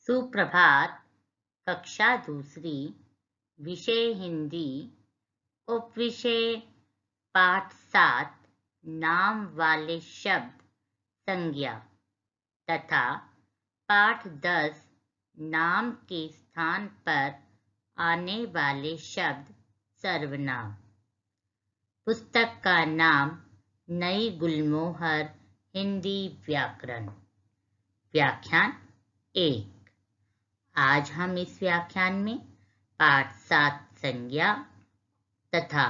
सुप्रभात। कक्षा दूसरी, विषय हिंदी, उपविषय पाठ 7, नाम वाले शब्द संज्ञा तथा पाठ 10, नाम के स्थान पर आने वाले शब्द सर्वनाम। पुस्तक का नाम नई गुलमोहर हिंदी व्याकरण। व्याख्यान 1। आज हम इस व्याख्यान में पाठ 7 संज्ञा तथा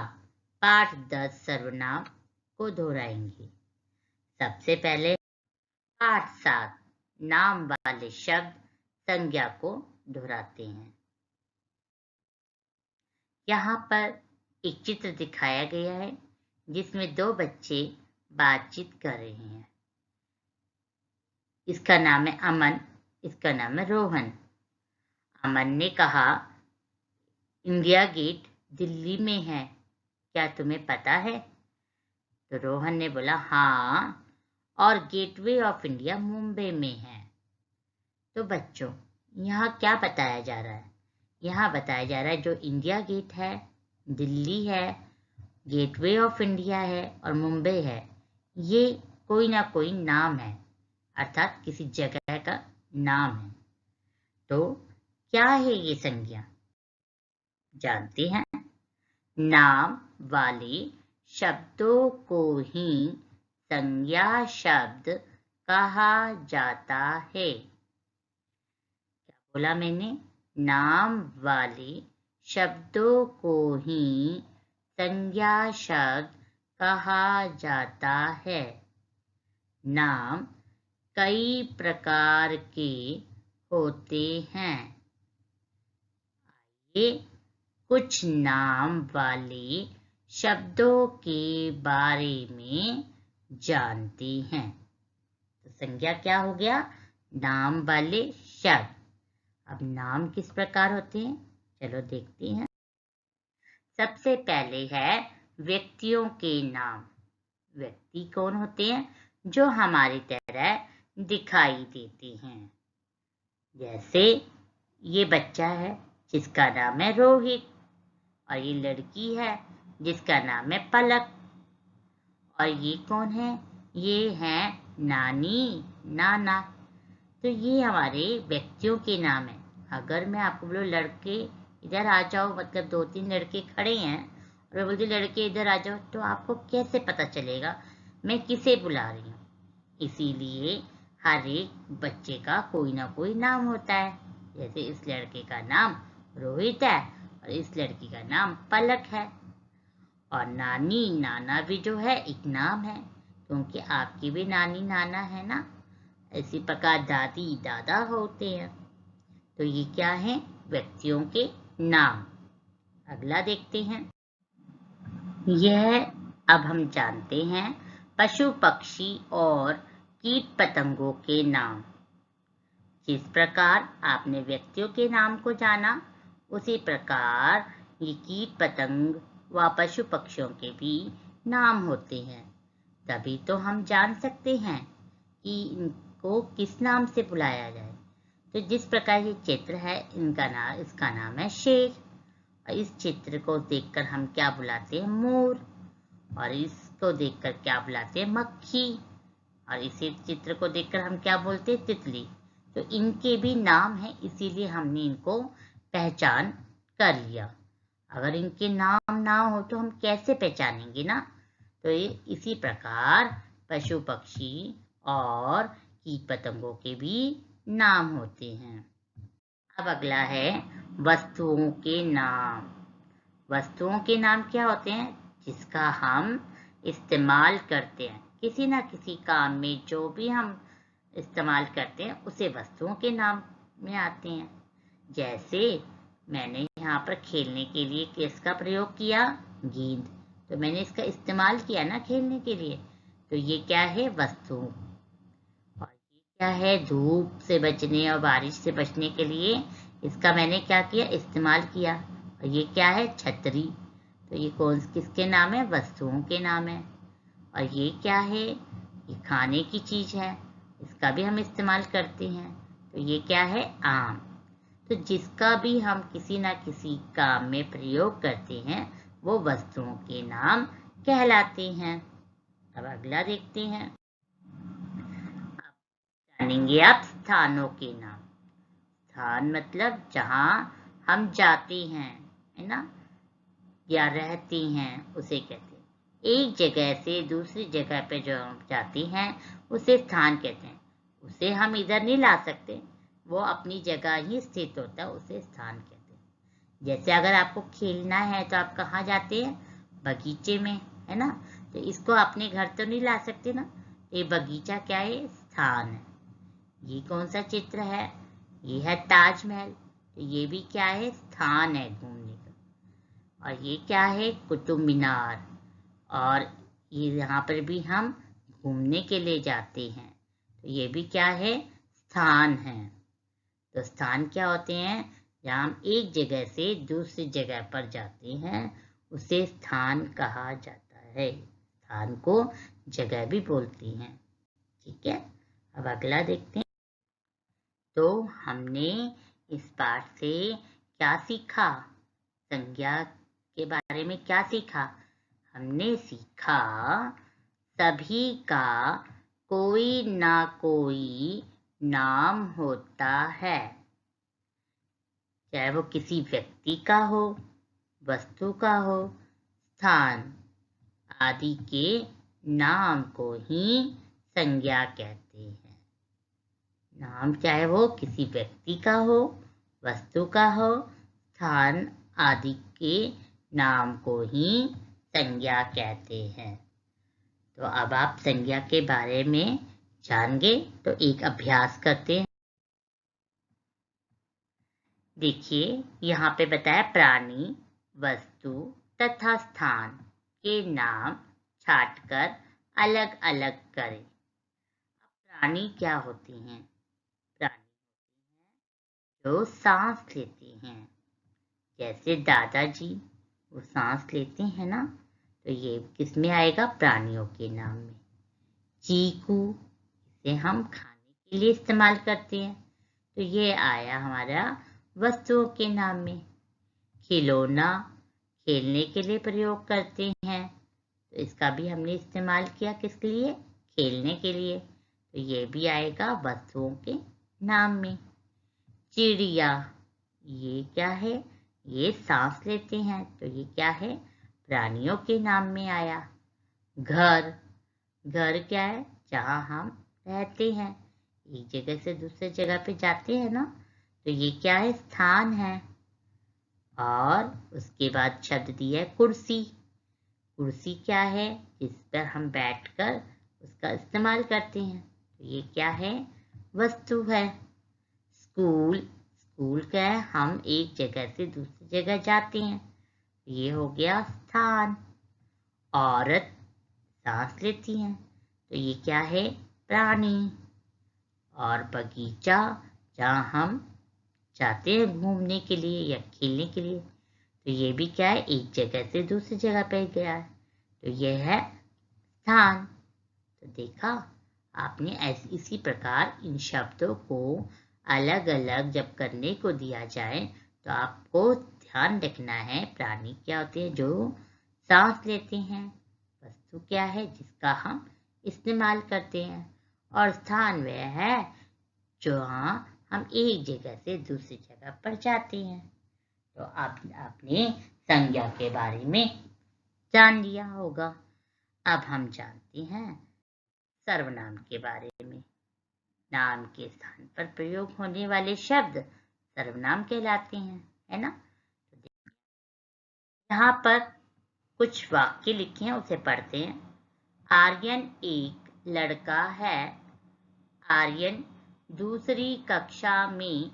पाठ 10 सर्वनाम को दोहराएंगे। सबसे पहले पाठ 7 नाम वाले शब्द संज्ञा को दोहराते हैं। यहाँ पर एक चित्र दिखाया गया है जिसमें 2 बच्चे बातचीत कर रहे हैं। इसका नाम है अमन, इसका नाम है रोहन। अमन ने कहा, इंडिया गेट दिल्ली में है, क्या तुम्हें पता है? तो रोहन ने बोला हाँ, और गेटवे ऑफ इंडिया मुंबई में है। तो बच्चों, यहाँ क्या बताया जा रहा है? यहाँ बताया जा रहा है जो इंडिया गेट है, दिल्ली है, गेटवे ऑफ इंडिया है और मुंबई है, ये कोई ना कोई नाम है, अर्थात किसी जगह का नाम है। तो क्या है ये संज्ञा? जानते हैं। नाम वाले शब्दों को ही संज्ञा शब्द कहा जाता है। क्या बोला मैंने? नाम वाले शब्दों को ही संज्ञा शब्द कहा जाता है। नाम कई प्रकार के होते हैं। ये कुछ नाम वाले शब्दों के बारे में जानते हैं। तो संज्ञा क्या हो गया? नाम वाले शब्द। अब नाम किस प्रकार होते हैं? चलो देखते हैं। सबसे पहले है व्यक्तियों के नाम। व्यक्ति कौन होते हैं? जो हमारी तरह दिखाई देते हैं। जैसे ये बच्चा है जिसका नाम है रोहित, और ये लड़की है जिसका नाम है पलक, और ये कौन है? ये है नानी, नाना। तो ये हमारे व्यक्तियों के नाम है। अगर मैं आपको बोलूं लड़के इधर आ जाओ, मतलब 2-3 लड़के खड़े हैं और मैं बोलती लड़के इधर आ जाओ, तो आपको कैसे पता चलेगा मैं किसे बुला रही हूँ? इसीलिए हर एक बच्चे का कोई ना कोई नाम होता है। जैसे इस लड़के का नाम रोहित है और इस लड़की का नाम पलक है। और नानी नाना भी जो है एक नाम है, क्योंकि आपकी भी नानी नाना है ना। इसी प्रकार दादी दादा होते हैं। तो ये क्या है? व्यक्तियों के नाम। अगला देखते हैं। यह अब हम जानते हैं पशु पक्षी और कीट पतंगों के नाम। जिस प्रकार आपने व्यक्तियों के नाम को जाना, उसी प्रकार ये कीट पतंग व पशु पक्षियों के भी नाम होते हैं। तभी तो हम जान सकते हैं कि इनको किस नाम से बुलाया जाए। तो जिस प्रकार ये चित्र है, इसका नाम है शेर, और इस चित्र को देखकर हम क्या बुलाते हैं? मोर। और इसको देखकर क्या बुलाते हैं? मक्खी। और इसी चित्र को देखकर हम क्या बोलते हैं? तितली। तो इनके भी नाम है, इसीलिए हमने इनको पहचान कर लिया। अगर इनके नाम ना हो तो हम कैसे पहचानेंगे ना? तो ये इसी प्रकार पशु पक्षी और कीट पतंगों के भी नाम होते हैं। अब अगला है वस्तुओं के नाम। वस्तुओं के नाम क्या होते हैं? जिसका हम इस्तेमाल करते हैं किसी ना किसी काम में, जो भी हम इस्तेमाल करते हैं उसे वस्तुओं के नाम में आते हैं। जैसे मैंने यहाँ पर खेलने के लिए किसका प्रयोग किया? गेंद। तो मैंने इसका इस्तेमाल किया ना खेलने के लिए, तो ये क्या है? वस्तु। और ये क्या है? धूप से बचने और बारिश से बचने के लिए इसका मैंने क्या किया? इस्तेमाल किया। और ये क्या है? छतरी। तो ये किसके नाम है? वस्तुओं के नाम है। और ये क्या है? ये खाने की चीज है, इसका भी हम इस्तेमाल करते हैं। तो ये क्या है? आम। तो जिसका भी हम किसी ना किसी काम में प्रयोग करते हैं वो वस्तुओं के नाम कहलाते हैं। अब अगला देखते हैं। जानेंगे आप स्थानों के नाम। स्थान मतलब जहाँ हम जाते हैं, है ना, या रहते हैं, उसे कहते हैं। एक जगह से दूसरी जगह पे जो हम जाते हैं उसे स्थान कहते हैं। उसे हम इधर नहीं ला सकते, वो अपनी जगह ही स्थित होता है, उसे स्थान कहते हैं। जैसे अगर आपको खेलना है तो आप कहाँ जाते हैं? बगीचे में, है ना। तो इसको अपने घर तो नहीं ला सकते ना। ये बगीचा क्या है? स्थान है। ये कौन सा चित्र है? ये है ताजमहल। तो ये भी क्या है? स्थान है घूमने का। और ये क्या है? कुतुब मीनार। और ये यहाँ पर भी हम घूमने के लिए जाते हैं, तो ये भी क्या है? स्थान है। तो स्थान क्या होते हैं? जहाँ हम एक जगह से दूसरी जगह पर जाते हैं उसे स्थान कहा जाता है। स्थान को जगह भी बोलती हैं। ठीक है, अब अगला देखते हैं। तो हमने इस पाठ से क्या सीखा? संज्ञा के बारे में क्या सीखा? हमने सीखा सभी का कोई ना कोई नाम होता है, चाहे वो किसी व्यक्ति का हो, वस्तु का हो, स्थान आदि के नाम को ही संज्ञा कहते हैं। नाम चाहे वो किसी व्यक्ति का हो, वस्तु का हो, स्थान आदि के नाम को ही संज्ञा कहते हैं। तो अब आप संज्ञा के बारे में जान गए, तो एक अभ्यास करते हैं। देखिए यहाँ पे बताया प्राणी, वस्तु तथा स्थान के नाम छांटकर अलग अलग करें। प्राणी क्या होते हैं? प्राणी जो सांस लेते हैं, जैसे दादाजी वो सांस लेते हैं ना, तो ये किस में आएगा? प्राणियों के नाम में। चीकू, इसे हम खाने के लिए इस्तेमाल करते हैं, तो ये आया हमारा वस्तुओं के नाम में। खिलौना, खेलने के लिए प्रयोग करते हैं, तो इसका भी हमने इस्तेमाल किया किसके लिए? खेलने के लिए, तो ये भी आएगा वस्तुओं के नाम में। चिड़िया, ये क्या है? ये सांस लेते हैं, तो ये क्या है? प्राणियों के नाम में आया। घर, घर क्या है? जहाँ हम रहते हैं, एक जगह से दूसरे जगह पे जाते हैं ना, तो ये क्या है? स्थान है। और उसके बाद शब्द दिया है कुर्सी। कुर्सी क्या है? जिस पर हम बैठकर उसका इस्तेमाल करते हैं, तो ये क्या है? वस्तु है। स्कूल, स्कूल क्या है? हम एक जगह से दूसरी जगह जाते हैं, ये हो गया स्थान। औरत सांस लेती हैं, तो ये क्या है? प्राणी। और बगीचा, जहाँ हम जाते हैं घूमने के लिए या खेलने के लिए, तो ये भी क्या है? एक जगह से दूसरी जगह पे गया है, तो ये है स्थान। तो देखा आपने, इसी प्रकार इन शब्दों को अलग अलग जब करने को दिया जाए तो आपको ध्यान रखना है प्राणी क्या होते हैं? जो सांस लेते हैं। वस्तु क्या है? जिसका हम इस्तेमाल करते हैं। और स्थान वह है जहाँ हम एक जगह से दूसरी जगह पर जाते हैं। तो आपने संज्ञा के बारे में जान लिया होगा। अब हम जानते हैं सर्वनाम के बारे में। नाम के स्थान पर प्रयोग होने वाले शब्द सर्वनाम कहलाते हैं, है ना। यहाँ पर कुछ वाक्य लिखे हैं, उसे पढ़ते हैं। आर्यन एक लड़का है। आर्यन दूसरी कक्षा में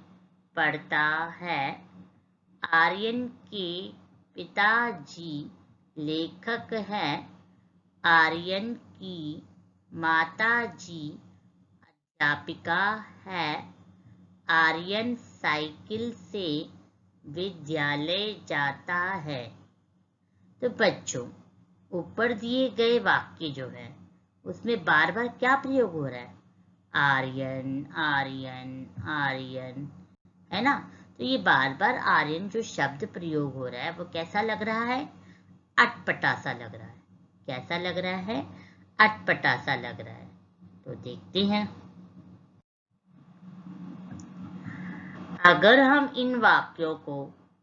पढ़ता है। आर्यन के पिताजी लेखक हैं। आर्यन की माताजी अध्यापिका है। आर्यन साइकिल से विद्यालय जाता है। तो बच्चों, ऊपर दिए गए वाक्य जो है उसमें बार बार क्या प्रयोग हो रहा है? आर्यन आर्यन आर्यन, है ना। तो ये बार बार आर्यन जो शब्द प्रयोग हो रहा है वो कैसा लग रहा है? अटपटा सा लग रहा है। कैसा लग रहा है? अटपटा सा लग रहा है। तो देखते हैं, अगर हम इन वाक्यों को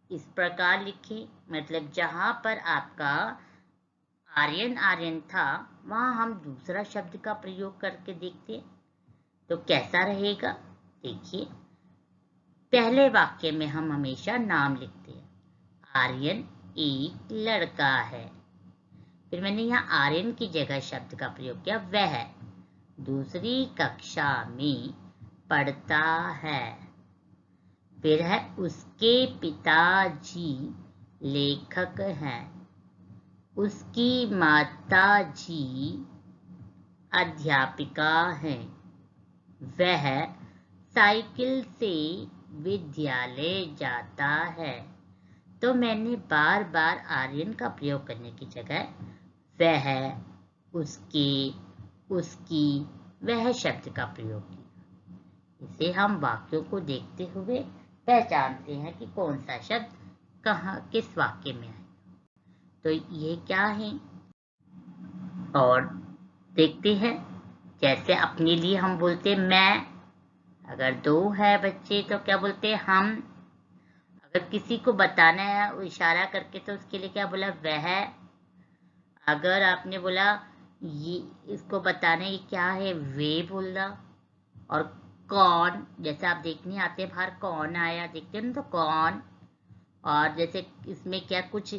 इस प्रकार लिखें, मतलब जहां पर आपका आर्यन आर्यन था वहां हम दूसरा शब्द का प्रयोग करके देखते हैं तो कैसा रहेगा। देखिए, पहले वाक्य में हम हमेशा नाम लिखते हैं, आर्यन एक लड़का है। फिर मैंने यहाँ आर्यन की जगह शब्द का प्रयोग किया, वह दूसरी कक्षा में पढ़ता है। फिर है, उसके पिताजी लेखक हैं। उसकी माताजी अध्यापिका हैं। वह साइकिल से विद्यालय जाता है। तो मैंने बार बार आर्यन का प्रयोग करने की जगह वह, उसके, उसकी, वह शब्द का प्रयोग किया। इसे हम वाक्यों को देखते हुए पहचानते हैं कि कौन सा शब्द कहाँ किस वाक्य में है। तो ये क्या है, और देखते हैं, जैसे अपने लिए हम बोलते मैं, अगर दो है बच्चे तो क्या बोलते हैं हम। अगर किसी को बताना है इशारा करके तो उसके लिए क्या बोला, वह। अगर आपने बोला ये इसको बताना ये क्या है, वे बोलना। और कौन, जैसे आप देखने आते हैं बाहर कौन आया, देखते हैं ना, तो कौन। और जैसे इसमें क्या कुछ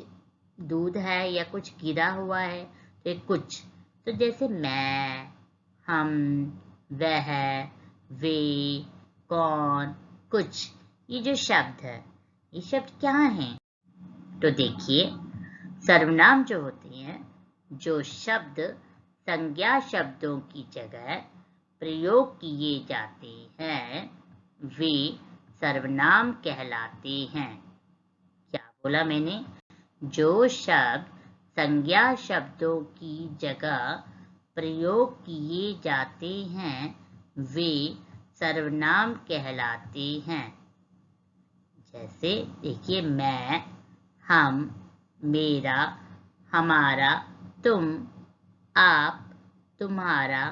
दूध है या कुछ गिरा हुआ है तो कुछ। तो जैसे मैं, हम, वह, वे, कौन, कुछ, ये जो शब्द है ये शब्द क्या हैं? तो देखिए, सर्वनाम जो होते हैं, जो शब्द संज्ञा शब्दों की जगह प्रयोग किए जाते हैं वे सर्वनाम कहलाते हैं। क्या बोला मैंने? जो शब्द संज्ञा शब्दों की जगह प्रयोग किए जाते हैं वे सर्वनाम कहलाते हैं। जैसे देखिए, मैं, हम, मेरा, हमारा, तुम, आप, तुम्हारा,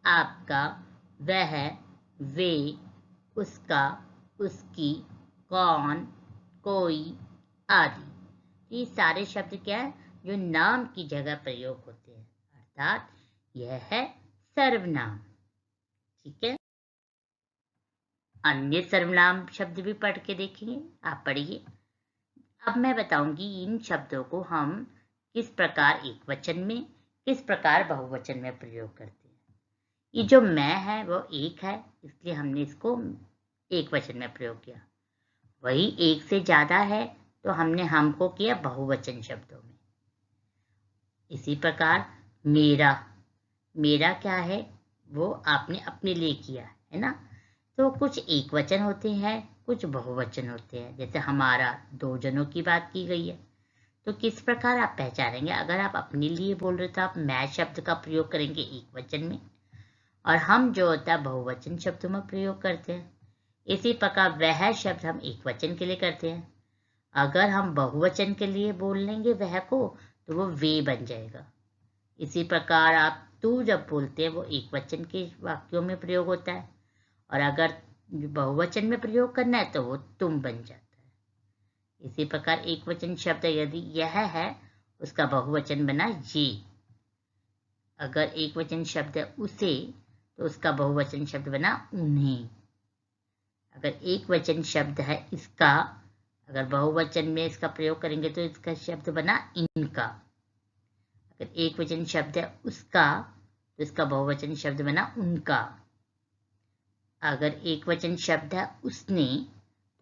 आपका, वह, वे, उसका, उसकी, कौन, कोई आदि। ये सारे शब्द क्या है, जो नाम की जगह प्रयोग होते हैं, अर्थात यह है सर्वनाम। ठीक है, अन्य सर्वनाम शब्द भी पढ़ के देखेंगे, आप पढ़िए। अब मैं बताऊंगी इन शब्दों को हम किस प्रकार एक वचन में, किस प्रकार बहुवचन में प्रयोग करते हैं। ये जो मैं है वो एक है, इसलिए हमने इसको एक वचन में प्रयोग किया। वही एक से ज्यादा है तो हमने हमको किया बहुवचन शब्दों में। इसी प्रकार मेरा, मेरा क्या है, वो आपने अपने लिए किया है ना। तो कुछ एक वचन होते हैं, कुछ बहुवचन होते हैं। जैसे हमारा, दो जनों की बात की गई है, तो किस प्रकार आप पहचानेंगे? अगर आप अपने लिए बोल रहे तो आप मैं शब्द का प्रयोग करेंगे एक वचन में, और हम जो होता है बहुवचन शब्दों में प्रयोग करते हैं। इसी प्रकार वह शब्द हम एक वचन के लिए करते हैं। अगर हम बहुवचन के लिए बोल लेंगे वह को तो वो वे बन जाएगा। इसी प्रकार आप तू जब बोलते हैं वो एक वचन के वाक्यों में प्रयोग होता है, और अगर बहुवचन में प्रयोग करना है तो वो तुम बन जाता है। इसी प्रकार एक वचन शब्द यदि यह है, उसका बहुवचन बना ये। अगर एक वचन शब्द है उसे, तो उसका बहुवचन शब्द बना उन्हें। अगर एक वचन शब्द है इसका, अगर बहुवचन में इसका प्रयोग करेंगे तो इसका शब्द बना इनका। अगर एक वचन शब्द है उसका, तो इसका बहुवचन शब्द बना उनका। अगर एक वचन शब्द है उसने,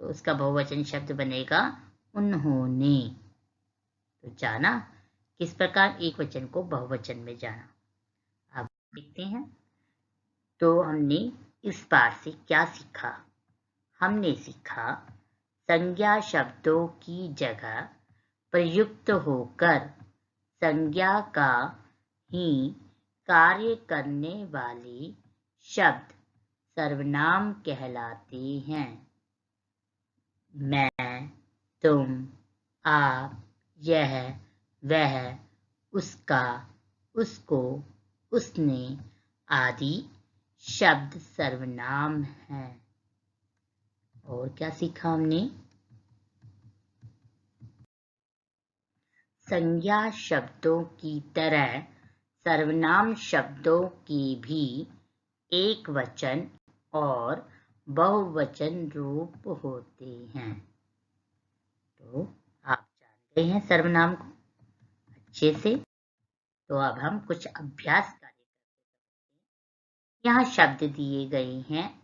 तो उसका बहुवचन शब्द बनेगा उन्होंने। तो जाना किस प्रकार एक वचन को बहुवचन में जाना। अब देखते हैं, तो हमने इस बार से क्या सीखा। हमने सीखा संज्ञा शब्दों की जगह प्रयुक्त होकर संज्ञा का ही कार्य करने वाले शब्द सर्वनाम कहलाते हैं। मैं, तुम, आप, यह, वह, उसका, उसको, उसने आदि शब्द सर्वनाम हैं। और क्या सीखा हमने? संज्ञा शब्दों की तरह सर्वनाम शब्दों की भी एक वचन और बहुवचन रूप होते हैं। तो आप जान गए हैं सर्वनाम को अच्छे से। तो अब हम कुछ अभ्यास कार्य करते हैं। यहाँ शब्द दिए गए हैं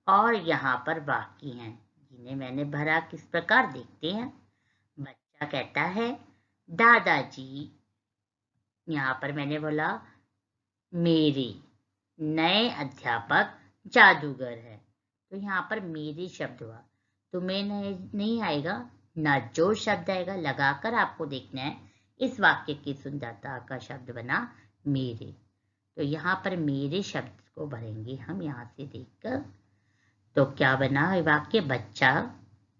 और यहाँ पर वाक्य हैं जिन्हें मैंने भरा। किस प्रकार देखते हैं। बच्चा कहता है दादाजी, यहाँ पर मैंने बोला मेरे नए अध्यापक जादूगर है। तो यहाँ पर मेरे शब्द हुआ, तुम्हें नहीं आएगा ना, जो शब्द आएगा लगाकर आपको देखना है। इस वाक्य की सुंदरता का शब्द बना मेरे। तो यहाँ पर मेरे शब्द को भरेंगे हम यहाँ से देखकर। तो क्या बना वाक्य? बच्चा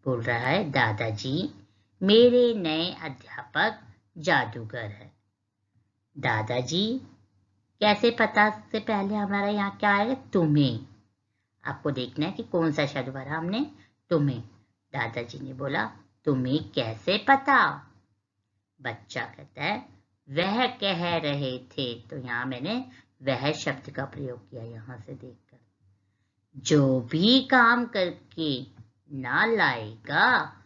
बोल रहा है दादाजी मेरे नए अध्यापक जादूगर है। दादाजी कैसे पता से पहले हमारा यहाँ क्या आएगा? तुम्हें। आपको देखना है कि कौन सा शब्द भरा हमने? तुम्हें। दादाजी ने बोला तुम्हें कैसे पता? बच्चा कहता है वह कह रहे थे। तो यहाँ मैंने वह शब्द का प्रयोग किया यहाँ से देखकर। जो भी काम करके ना लाएगा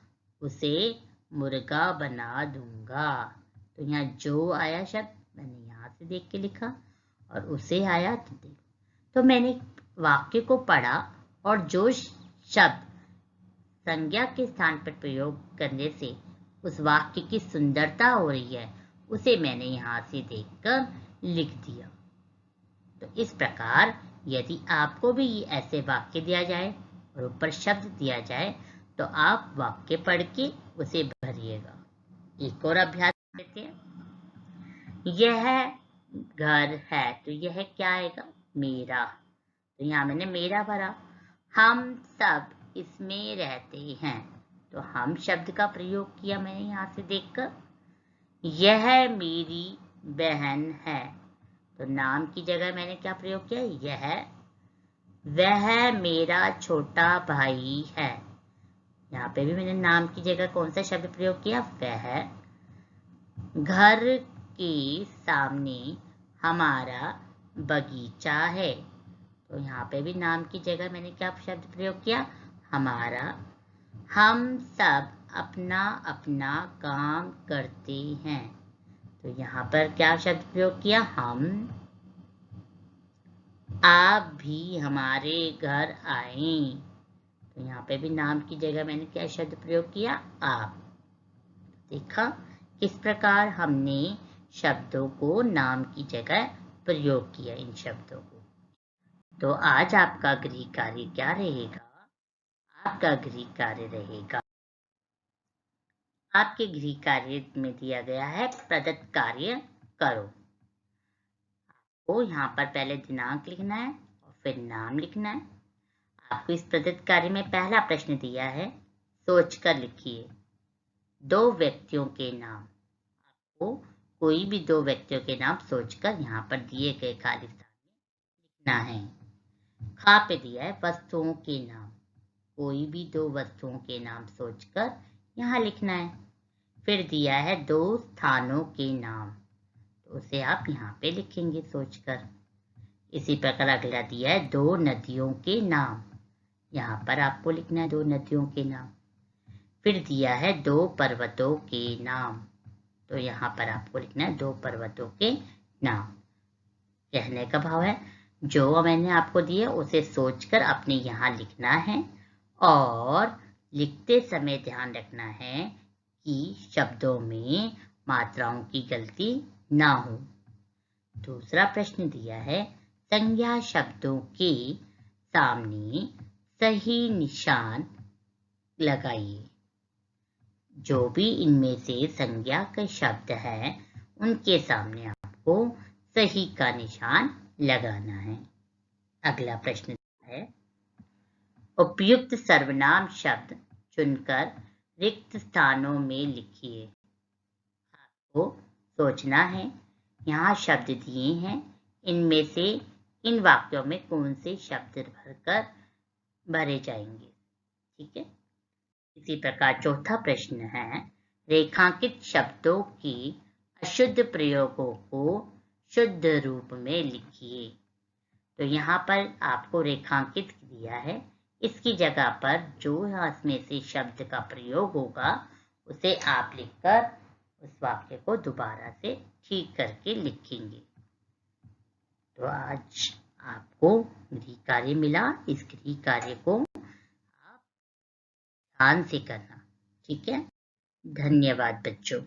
उसे मुर्गा बना दूंगा। तो यहाँ जो आया शब्द मैंने यहाँ से देख के लिखा और उसे आया तो देखो। तो मैंने वाक्य को पढ़ा और जो शब्द संज्ञा के स्थान पर प्रयोग करने से उस वाक्य की सुंदरता हो रही है उसे मैंने यहाँ से देखकर लिख दिया। तो इस प्रकार यदि आपको भी ऐसे वाक्य दिया जाए और ऊपर शब्द दिया जाए तो आप वाक्य पढ़ के उसे भरिएगा। एक और अभ्यास करते हैं। यह घर है। तो यह क्या आएगा? मेरा। तो यहाँ मैंने मेरा भरा। हम सब इसमें रहते हैं। तो हम शब्द का प्रयोग किया मैंने यहाँ से देखकर। यह मेरी बहन है। तो नाम की जगह मैंने क्या प्रयोग किया? यह। वह मेरा छोटा भाई है। यहाँ पे भी मैंने नाम की जगह कौन सा शब्द प्रयोग किया? वह। घर के सामने हमारा बगीचा है। तो यहाँ पे भी नाम की जगह मैंने क्या शब्द प्रयोग किया? हमारा। हम सब अपना अपना काम करते हैं। तो यहाँ पर क्या शब्द प्रयोग किया? हम। आप भी हमारे घर आए। तो यहाँ पे भी नाम की जगह मैंने क्या शब्द प्रयोग किया? आप। देखा किस प्रकार हमने शब्दों को नाम की जगह प्रयोग किया इन शब्दों को। तो आज आपका गृह कार्य क्या रहेगा? आपका गृह कार्य रहेगा, आपके गृह कार्य में दिया गया है प्रदत्त कार्य करो। आपको यहाँ पर पहले दिनांक लिखना है और फिर नाम लिखना है। आपको इस प्रदत्त कार्य में पहला प्रश्न दिया है, सोचकर लिखिए। दो व्यक्तियों के नाम। आपको कोई भी दो व्यक्तियों के नाम सोचकर यहाँ पर दिए गए खाली स्थान में लिखना है। खा पे दिया है वस्तुओं के नाम। कोई भी दो वस्तुओं के नाम सोचकर यहाँ लिखना है। फिर दिया है दो स्थानों के नाम, तो उसे आप यहाँ पे लिखेंगे सोचकर। इसी प्रकार अगला दिया है दो नदियों के नाम। यहाँ पर आपको लिखना है दो नदियों के नाम। फिर दिया है दो पर्वतों के नाम। तो यहाँ पर आपको लिखना है दो पर्वतों के नाम। कहने का भाव है जो मैंने आपको दिया उसे सोचकर अपने यहाँ लिखना है और लिखते समय ध्यान रखना है कि शब्दों में मात्राओं की गलती ना हो। दूसरा प्रश्न दिया है संज्ञा शब्दों के सामने सही निशान लगाइए। जो भी इनमें से संज्ञा के शब्द है उनके सामने आपको सही का निशान लगाना है। अगला प्रश्न है उपयुक्त सर्वनाम शब्द चुनकर रिक्त स्थानों में लिखिए। आपको सोचना है, यहाँ शब्द दिए हैं, इनमें से इन वाक्यों में कौन से शब्द भरे जाएंगे। ठीक है। इसी प्रकार चौथा प्रश्न है, रेखांकित शब्दों की अशुद्ध प्रयोगों को शुद्ध रूप में लिखिए। तो यहाँ पर आपको रेखांकित दिया है, इसकी जगह पर जो इसमें से शब्द का प्रयोग होगा उसे आप लिखकर उस वाक्य को दोबारा से ठीक करके लिखेंगे। तो आज आपको गृह कार्य मिला, इस गृह कार्य को आप ध्यान से करना। ठीक है। धन्यवाद बच्चों।